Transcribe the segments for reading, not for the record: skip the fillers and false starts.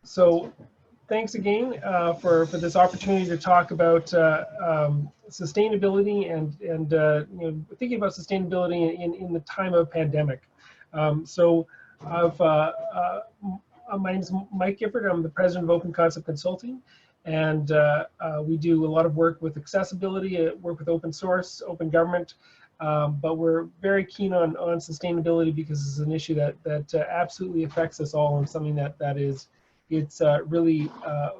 So thanks again for this opportunity to talk about sustainability and thinking about sustainability in the time of pandemic. So my name is Mike Gifford. I'm the president of OpenConcept Consulting, and we do a lot of work with accessibility, work with open source, open government, but we're very keen on sustainability because it's an issue that absolutely affects us all, and something it's really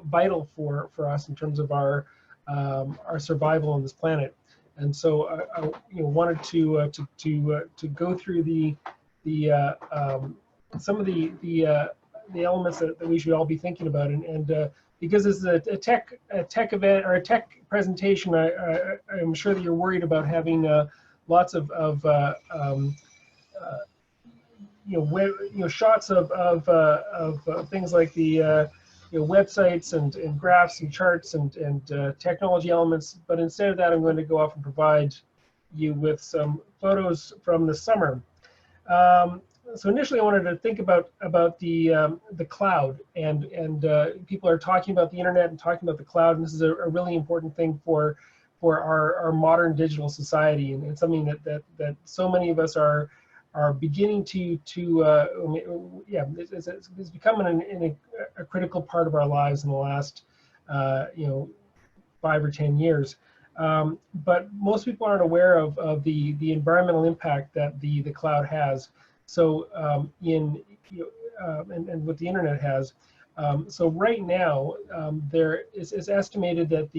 vital for us in terms of our survival on this planet. And so I wanted to go through some of the elements that we should all be thinking about, and because this is a tech event or a tech presentation, I'm sure that you're worried about having lots of shots of things like the websites and graphs and charts and technology elements. But instead of that, I'm going to go off and provide you with some photos from the summer. So initially, I wanted to think about the cloud, and people are talking about the internet and talking about the cloud, and this is a really important thing for our modern digital society, and it's something that so many of us are beginning it's becoming a critical part of our lives in the last 5 or 10 years. But most people aren't aware of the environmental impact that the cloud has. So and what the internet has. So right now, there is estimated that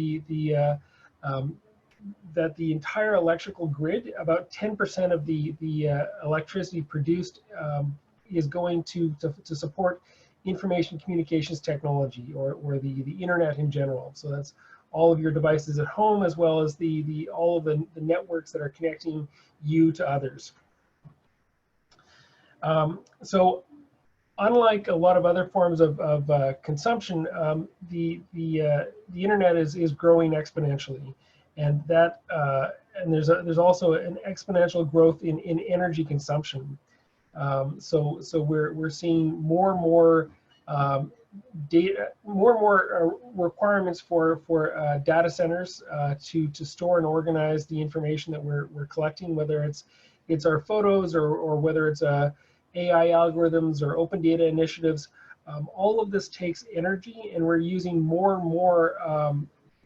that the entire electrical grid, about 10% of the electricity produced, is going to support information communications technology, or the internet in general. So that's all of your devices at home, as well as all of the networks that are connecting you to others. So unlike a lot of other forms of consumption, the internet is growing exponentially, and there's also an exponential growth in energy consumption. So we're seeing more and more requirements for data centers to store and organize the information that we're collecting, whether it's our photos or whether it's AI algorithms or open data initiatives. All of this takes energy, and we're using more and more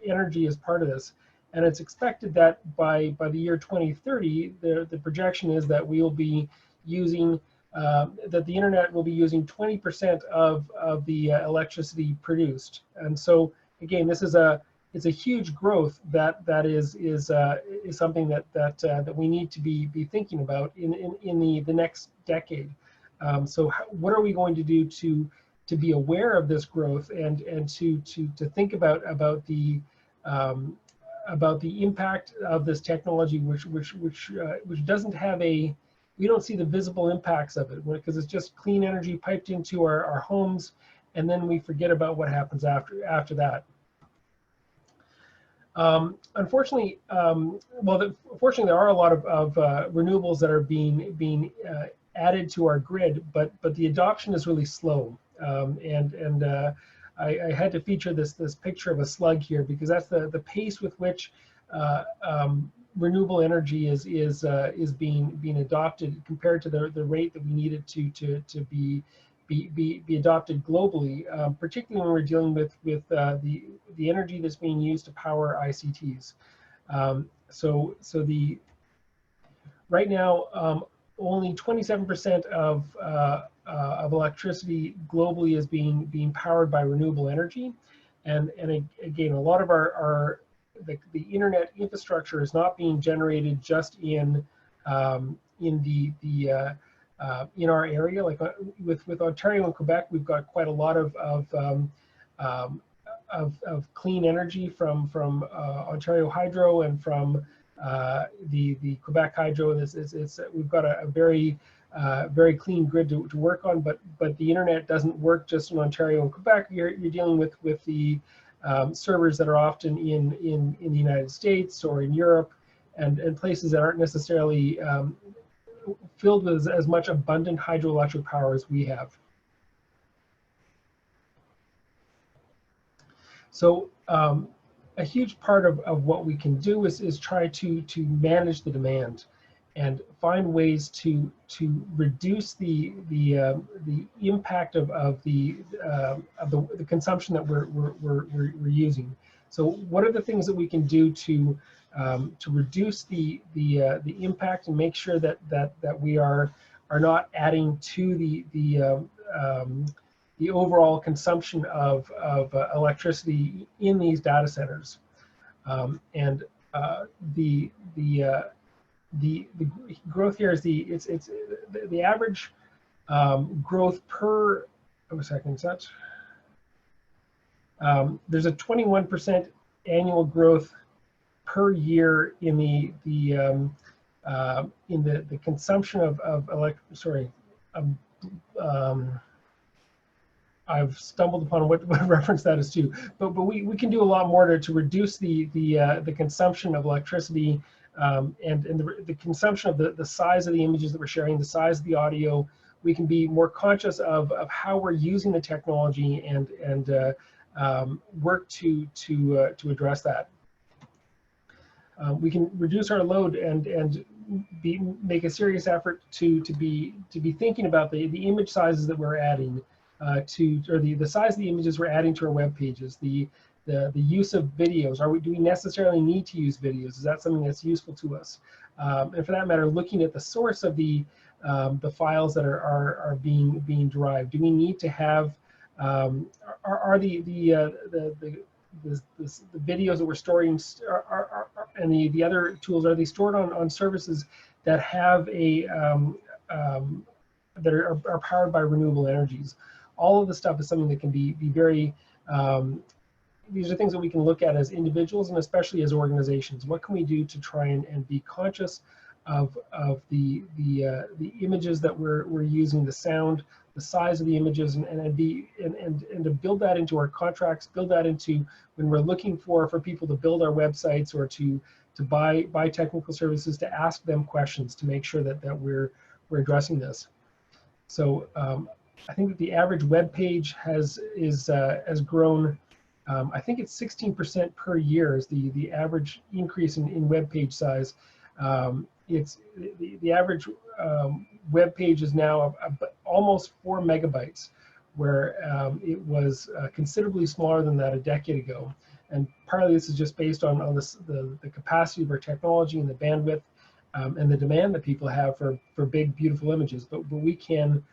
energy as part of this. And it's expected that by the year 2030, the projection is that we will be using, that the internet will be using 20% of the electricity produced. And so again, it's a huge growth that is something that we need to be thinking about in the next decade. So what are we going to do to be aware of this growth and to think about the impact of this technology, which doesn't have we don't see the visible impacts of it, because it's just clean energy piped into our homes, and then we forget about what happens after that. Unfortunately, fortunately, there are a lot of renewables that are being added to our grid, but the adoption is really slow. I had to feature this picture of a slug here, because that's the pace with which renewable energy is being adopted compared to the rate that we needed to be adopted globally, particularly when we're dealing with the energy that's being used to power ICTs. Right now, only 27% of electricity globally is being powered by renewable energy, and again, a lot of the internet infrastructure is not being generated just in our area. Like with Ontario and Quebec, we've got quite a lot of clean energy from Ontario Hydro and from the Quebec Hydro. We've got a very clean grid to work on, but the internet doesn't work just in Ontario and Quebec. You're dealing with the servers that are often in the United States or in Europe, and places that aren't necessarily filled with as much abundant hydroelectric power as we have. So a huge part of what we can do is try to manage the demand and find ways to reduce the impact of the consumption that we're using. So what are the things that we can do to reduce the impact and make sure that we are not adding to the overall consumption of electricity in these data centers. And the growth here is the average growth per, oh, a second, is that? There's a 21% annual growth per year in the consumption I've stumbled upon what reference that is to, but we can do a lot more to reduce the consumption of electricity and the consumption of the size of the images that we're sharing, the size of the audio. We can be more conscious of how we're using the technology and work to address that. We can reduce our load and make a serious effort to be thinking about the image sizes that we're adding. Or the size of the images we're adding to our web pages, the use of videos. Do we necessarily need to use videos? Is that something that's useful to us? And for that matter, looking at the source of the files that are being derived. Do we need to have are the videos that we're storing and the other tools, are they stored on services that have that are powered by renewable energies? All of the stuff is something that can be very, these are things that we can look at as individuals and especially as organizations. What can we do to try and be conscious of the images that we're using, the sound, the size of the images, and to build that into our contracts, build that into when we're looking for people to build our websites or to buy technical services, to ask them questions to make sure that we're addressing this. So I think that the average web page has grown. I think it's 16% per year is the average increase in web page size. It's the average web page is now almost 4 megabytes, where it was considerably smaller than that a decade ago. And partly this is just based on the capacity of our technology and the bandwidth and the demand that people have for big, beautiful images. But we can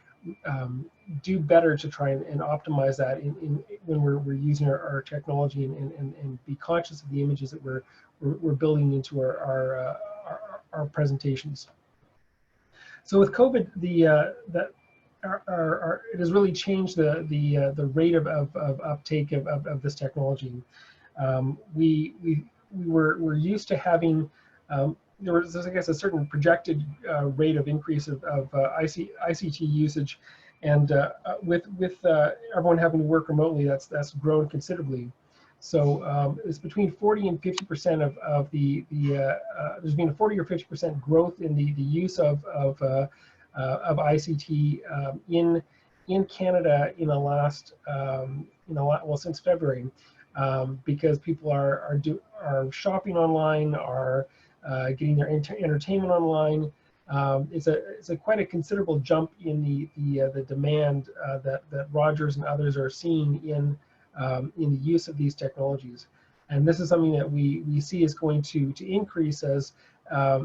do better to try and optimize that when we're using our technology and be conscious of the images that we're building into our presentations. So with COVID, it has really changed the rate of uptake of this technology. We're used to having there was, I guess, a certain projected rate of increase of ICT usage, and with everyone having to work remotely, that's grown considerably. So it's between 40 and 50% of there's been a 40 or 50% growth in the use of ICT in Canada in the last well, since February, because people are shopping online, are getting their entertainment online. It's quite a considerable jump in the demand that Rogers and others are seeing in the use of these technologies, and this is something that we see is going to increase as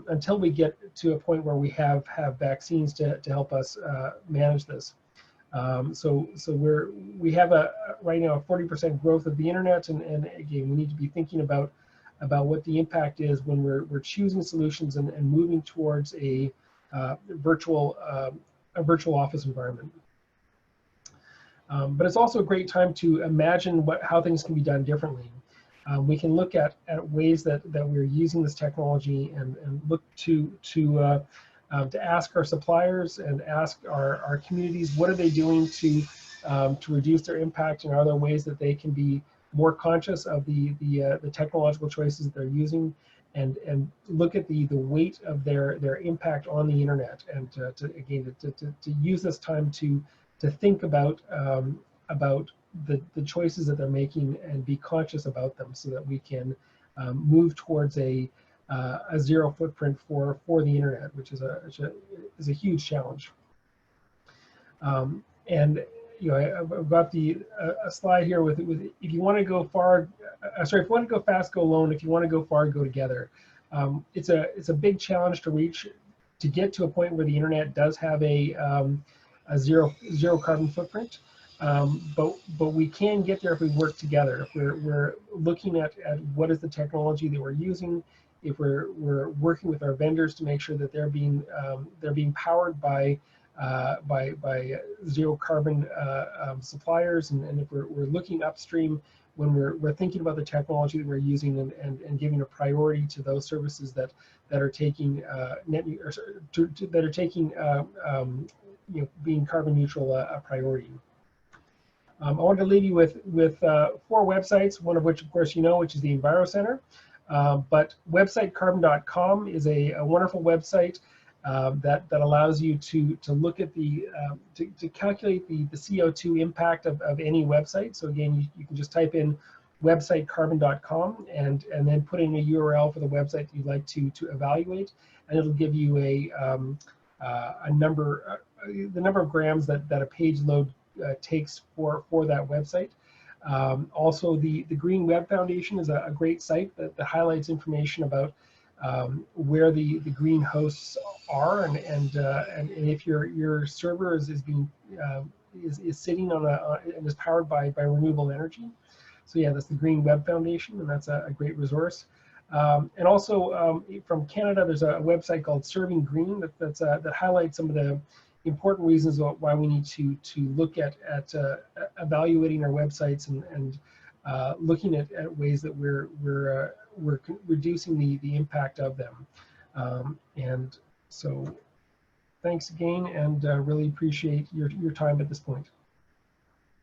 until we get to a point where we have vaccines to help us manage this. So we have right now a 40% growth of the internet, and again, we need to be thinking about what the impact is when we're choosing solutions and moving towards a virtual office environment. But it's also a great time to imagine how things can be done differently. We can look at ways that we're using this technology and look to ask our suppliers and ask our communities, what are they doing to reduce their impact, and are there ways that they can be more conscious of the technological choices that they're using, and look at the weight of their impact on the internet, and to use this time to think about the choices that they're making and be conscious about them so that we can move towards a zero footprint for the internet, which is a huge challenge. And I've got a slide here with if you want to go far, sorry, if you want to go fast, go alone. If you want to go far, go together. It's a big challenge to reach, to get to a point where the internet does have a zero carbon footprint. But we can get there if we work together. If we're looking at what is the technology that we're using, if we're working with our vendors to make sure that they're being powered by zero carbon suppliers, and if we're looking upstream when we're thinking about the technology that we're using and giving a priority to those services that are taking that are taking being carbon neutral a priority. I want to leave you with 4 websites, one of which, of course, which is the EnviroCenter. But websitecarbon.com is a wonderful website that allows you to look at to calculate the CO2 impact of any website. So again, you can just type in websitecarbon.com and then put in a URL for the website that you'd like to evaluate, and it'll give you a number, the number of grams that a page load takes for that website. Also, the Green Web Foundation is a great site that highlights information about where the green hosts are, and if your server is sitting on and is powered by renewable energy. So yeah, that's the Green Web Foundation, and that's a great resource. And also from Canada, there's a website called Serving Green that highlights some of the important reasons why we need to look at evaluating our websites and looking at ways that we're reducing the impact of them. And so thanks again, and really appreciate your time at this point.